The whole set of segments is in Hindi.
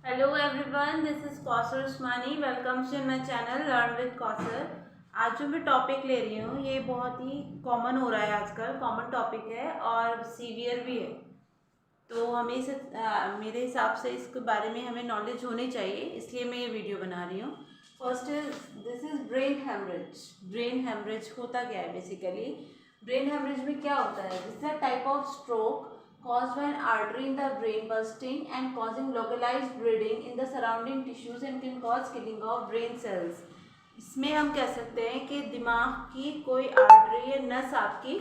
Hello everyone, this is Kausar Usmani. Welcome to my channel learn with Kausar. आज जो मैं टॉपिक ले रही हूँ ये बहुत ही कॉमन हो रहा है आजकल, कॉमन टॉपिक है और सीवियर भी है। तो हमें मेरे हिसाब से इसके बारे में हमें नॉलेज होनी चाहिए, इसलिए मैं ये वीडियो बना रही हूँ। First is this is brain haemorrhage. Brain haemorrhage होता क्या है बेसिकली? ब्रेन हेमरेज में क्या होता है? This is a type of stroke caused by an artery in the brain bursting and causing localized bleeding in the surrounding tissues and can cause killing of brain cells। इसमें हम कह सकते हैं कि दिमाग की कोई आर्टरी या नस आपकी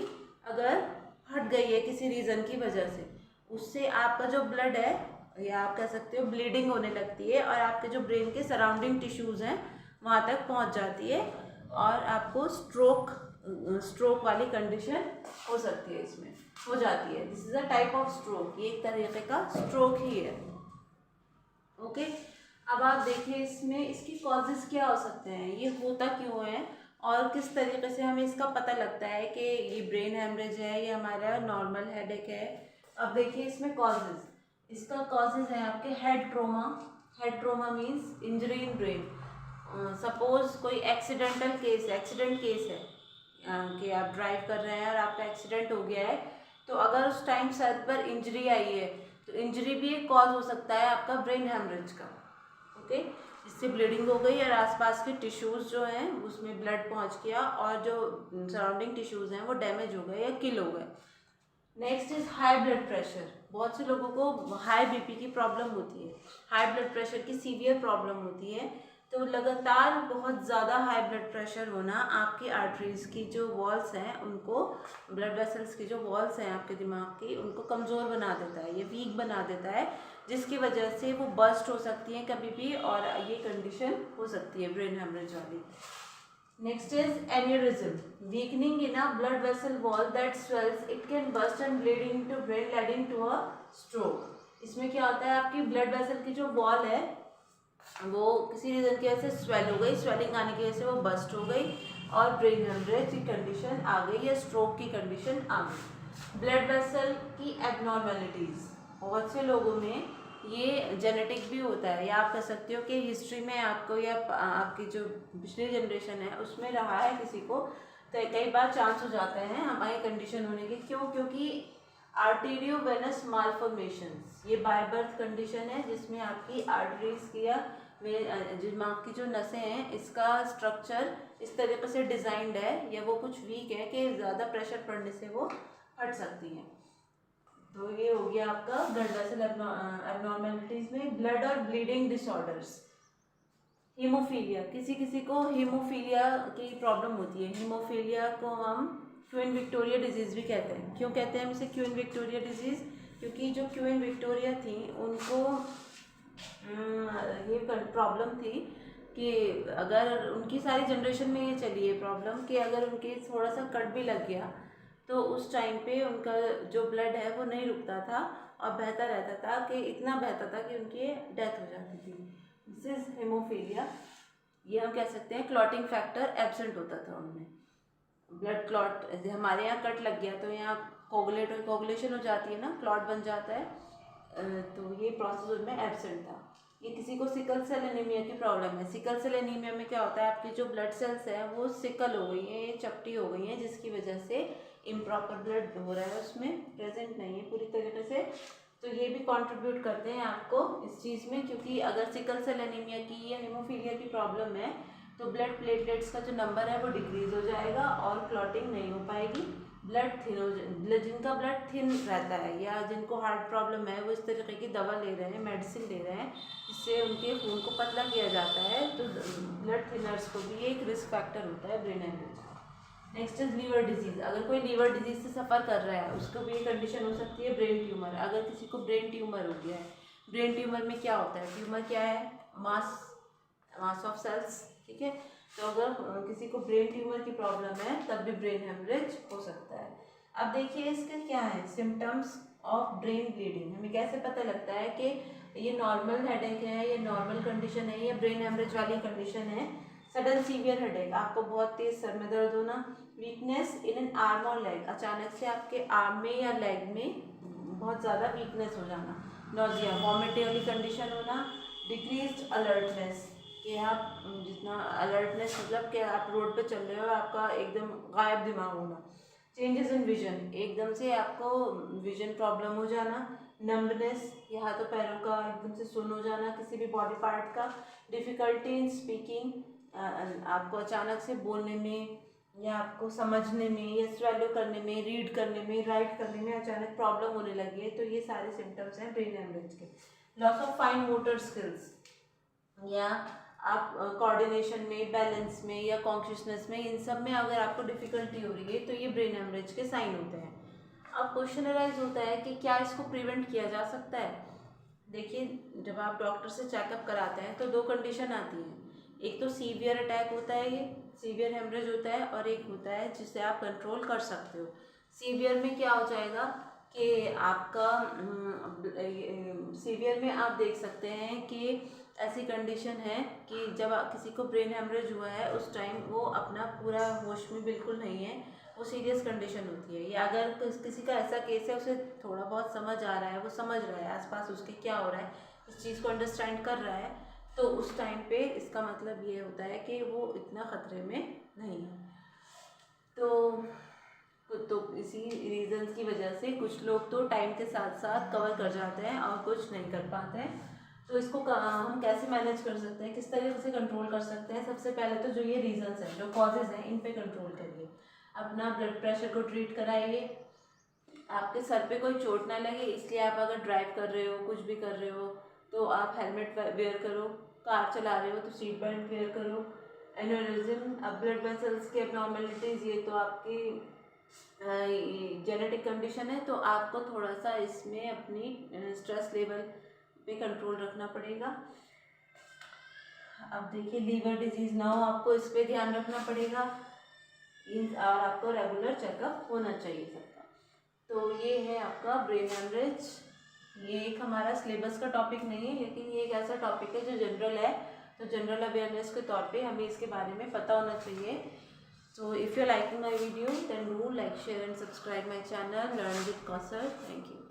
अगर हट गई है किसी रीज़न की वजह से, उससे आपका जो ब्लड है या आप कह सकते हो ब्लीडिंग होने लगती है और आपके जो ब्रेन के सराउंडिंग टिश्यूज़ हैं वहाँ तक पहुँच जाती है और आपको स्ट्रोक वाली कंडीशन हो सकती है, इसमें हो जाती है। This is a type of stroke, ये एक तरीके का स्ट्रोक ही है। ओके, अब आप देखिए इसमें इसकी कॉजेज क्या हो सकते हैं, ये होता क्यों है और किस तरीके से हमें इसका पता लगता है कि ये ब्रेन हेमरेज है या हमारा नॉर्मल हेडेक है। अब देखिए इसमें कॉजेज, इसका कॉजेज है आपके head trauma. Head trauma means injury in brain. Suppose कोई एक्सीडेंट केस है कि आप ड्राइव कर रहे हैं और आपका एक्सीडेंट हो गया है, तो अगर उस टाइम सर पर इंजरी आई है तो इंजरी भी एक कॉज हो सकता है आपका ब्रेन हेमरेज का। ओके, जिससे ब्लीडिंग हो गई और आसपास के टिश्यूज़ जो हैं उसमें ब्लड पहुंच गया और जो सराउंडिंग टिश्यूज़ हैं वो डैमेज हो गए या किल हो गए। Next is high blood pressure. बहुत से लोगों को हाई बीपी की प्रॉब्लम होती है, हाई ब्लड प्रेशर की सीवियर प्रॉब्लम होती है। तो लगातार बहुत ज़्यादा हाई ब्लड प्रेशर होना आपकी आर्टरीज़ की जो वॉल्स हैं उनको, ब्लड वेसल्स की जो वॉल्स हैं आपके दिमाग की, उनको कमज़ोर बना देता है, ये वीक बना देता है, जिसकी वजह से वो बर्स्ट हो सकती हैं कभी भी और ये कंडीशन हो सकती है ब्रेन हेमरेज वाली। Next is aneurysm, weakening in a blood vessel wall that swells. It can burst and bleed into brain, leading to a stroke। इसमें क्या होता है, आपकी ब्लड वेसल की जो वॉल है वो किसी रीज़न की वजह से स्वेल हो गई, स्वेलिंग आने की वजह से वो बस्ट हो गई और ब्रेन हेमरेज की कंडीशन आ गई या स्ट्रोक की कंडीशन आ गई। ब्लड वेसल की एबनॉर्मेलिटीज़, बहुत से लोगों में ये जेनेटिक भी होता है या आप कह सकते हो कि हिस्ट्री में आपको या आपकी जो पिछली जनरेशन है उसमें रहा है किसी को, तो कई बार चांस हो जाते हैं हमारी कंडीशन होने के। क्यों? क्योंकि आर्टेरियोवेनस मालफॉर्मेशंस, ये बाय बर्थ कंडीशन है जिसमें आपकी आर्टरीज की या दिमाग की जो नसें हैं इसका स्ट्रक्चर इस तरीके से डिज़ाइंड है या वो कुछ वीक है कि ज़्यादा प्रेशर पड़ने से वो हट सकती हैं। तो ये हो गया आपका ब्लड वेसल एबनॉर्मेलिटीज में। ब्लड और ब्लीडिंग डिसऑर्डर्स, हीमोफीलिया, किसी किसी को हीमोफीलिया की प्रॉब्लम होती है। हीमोफीलिया को हम क्वीन विक्टोरिया डिजीज़ भी कहते हैं। क्यों कहते हैं हम इसे क्वीन विक्टोरिया डिजीज़? क्योंकि जो क्वीन विक्टोरिया थी उनको ये प्रॉब्लम थी कि अगर उनकी सारी जनरेशन में ये चली है प्रॉब्लम कि अगर उनके थोड़ा सा कट भी लग गया तो उस टाइम पे उनका जो ब्लड है वो नहीं रुकता था और बहता रहता था, कि इतना बहता था कि उनकी डेथ हो जाती थी। This is haemophilia. ये हम कह सकते हैं क्लॉटिंग फैक्टर एब्सेंट होता था उनमें। ब्लड क्लॉट, हमारे यहाँ कट लग गया तो यहाँ कोगुलेशन हो जाती है ना, क्लॉट बन जाता है, तो ये प्रोसेस उनमें एब्सेंट था। ये किसी को सिकल सेल एनीमिया की प्रॉब्लम है। सिकल सेल एनीमिया में क्या होता है, आपकी जो ब्लड सेल्स हैं वो सिकल हो गई हैं, ये चपटी हो गई हैं, जिसकी वजह से इम्प्रॉपर ब्लड हो रहा है, उसमें प्रेजेंट नहीं है पूरी तरीके से। तो ये भी कंट्रीब्यूट करते हैं आपको इस चीज़ में, क्योंकि अगर सिकल सेल एनीमिया की या हीमोफीलिया की प्रॉब्लम है तो ब्लड प्लेटलेट्स का जो नंबर है वो डिक्रीज हो जाएगा और क्लॉटिंग नहीं हो पाएगी, ब्लड थिन हो जिनका ब्लड थिन रहता है या जिनको हार्ट प्रॉब्लम है वो इस तरीके की दवा ले रहे हैं, मेडिसिन ले रहे हैं जिससे उनके खून को पतला किया जाता है, तो ब्लड थिनर्स को भी एक रिस्क फैक्टर होता है ब्रेन हेमरेज का। Next is liver disease. अगर कोई लीवर डिजीज़ से सफ़र कर रहा है उसको भी ये कंडीशन हो सकती है ब्रेन ट्यूमर। अगर किसी को ब्रेन ट्यूमर हो गया है, ब्रेन ट्यूमर में क्या होता है, ट्यूमर क्या है, मास ऑफ सेल्स, ठीक है। तो अगर किसी को ब्रेन ट्यूमर की प्रॉब्लम है तब भी ब्रेन हेमरेज हो सकता है। अब देखिए इसके क्या है सिम्टम्स ऑफ ब्रेन ब्लीडिंग। हमें कैसे पता लगता है कि ये नॉर्मल हेडेक है, ये नॉर्मल कंडीशन है, ये ब्रेन हेमरेज वाली कंडीशन है। सडन सीवियर हेडेक, आपको बहुत तेज सर में दर्द होना। वीकनेस इन एन आर्म और लेग, अचानक से आपके आर्म में या लेग में बहुत ज़्यादा वीकनेस हो जाना। नोजिया, वॉमिटिंग वाली कंडीशन होना। डिक्रीज्ड अलर्टनेस, कि आप जितना अलर्टनेस मतलब कि आप रोड पे चल रहे हो आपका एकदम गायब दिमाग होना। चेंजेस इन विजन, एकदम से आपको विजन प्रॉब्लम हो जाना। नम्बनेस, ये हाथों पैरों का एकदम से सुन हो जाना किसी भी बॉडी पार्ट का। डिफ़िकल्टी इन स्पीकिंग, आपको अचानक से बोलने में या आपको समझने में या स्वेलो करने में, रीड करने में, राइट करने में अचानक प्रॉब्लम होने लगी है, तो ये सारे सिम्टम्स हैं ब्रेन हेमरेज के। Loss of fine motor skills, या आप कोऑर्डिनेशन में, बैलेंस में या कॉन्शियसनेस में, इन सब में अगर आपको डिफ़िकल्टी हो रही है तो ये ब्रेन हेमरेज के साइन होते हैं। अब क्वेश्चन अराइज होता है कि क्या इसको प्रिवेंट किया जा सकता है। देखिए, जब आप डॉक्टर से चेकअप कराते हैं तो दो कंडीशन आती हैं, एक तो सीवियर अटैक होता है, ये सीवियर हेमरेज होता है, और एक होता है जिसे आप कंट्रोल कर सकते हो। सीवियर में क्या हो जाएगा कि आपका सीवियर में आप देख सकते हैं कि ऐसी कंडीशन है कि जब किसी को ब्रेन हेमरेज हुआ है उस टाइम वो अपना पूरा होश में बिल्कुल नहीं है, वो सीरियस कंडीशन होती है। या अगर किसी का ऐसा केस है, उसे थोड़ा बहुत समझ आ रहा है, वो समझ रहा है आसपास उसके क्या हो रहा है, इस चीज़ को अंडरस्टैंड कर रहा है, तो उस टाइम पे इसका मतलब ये होता है कि वो इतना ख़तरे में नहीं है। तो इसी रीज़न्स की वजह से कुछ लोग तो टाइम के साथ साथ कवर कर जाते हैं और कुछ नहीं कर पाते हैं। तो इसको हम कैसे मैनेज कर सकते हैं, किस तरीके से कंट्रोल कर सकते हैं। सबसे पहले तो जो ये रीज़न्स हैं, जो कॉजेज़ हैं, इन पे कंट्रोल करिए। अपना ब्लड प्रेशर को ट्रीट कराइए। आपके सर पे कोई चोट ना लगे, इसलिए आप अगर ड्राइव कर रहे हो, कुछ भी कर रहे हो, तो आप हेलमेट वेयर करो। कार चला रहे हो तो सीट बेल्ट वेयर करो। एन्यूरिज्म, अब ब्लड वेसल्स की एबनॉर्मेलिटीज़, ये तो आपकी जेनेटिक कंडीशन है, तो आपको थोड़ा सा इसमें अपनी स्ट्रेस लेवल पे कंट्रोल रखना पड़ेगा। अब देखिए, लीवर डिजीज़ ना हो, आपको इस पे ध्यान रखना पड़ेगा, और आपको रेगुलर चेकअप होना चाहिए सबका। तो ये है आपका ब्रेन हेमरेज। ये एक हमारा सिलेबस का टॉपिक नहीं है, लेकिन ये एक ऐसा टॉपिक है जो जनरल है, तो जनरल अवेयरनेस के तौर पे हमें इसके बारे में पता होना चाहिए। So if you're liking my video, then do like, share and subscribe my channel Learn with Kausar. Thank you.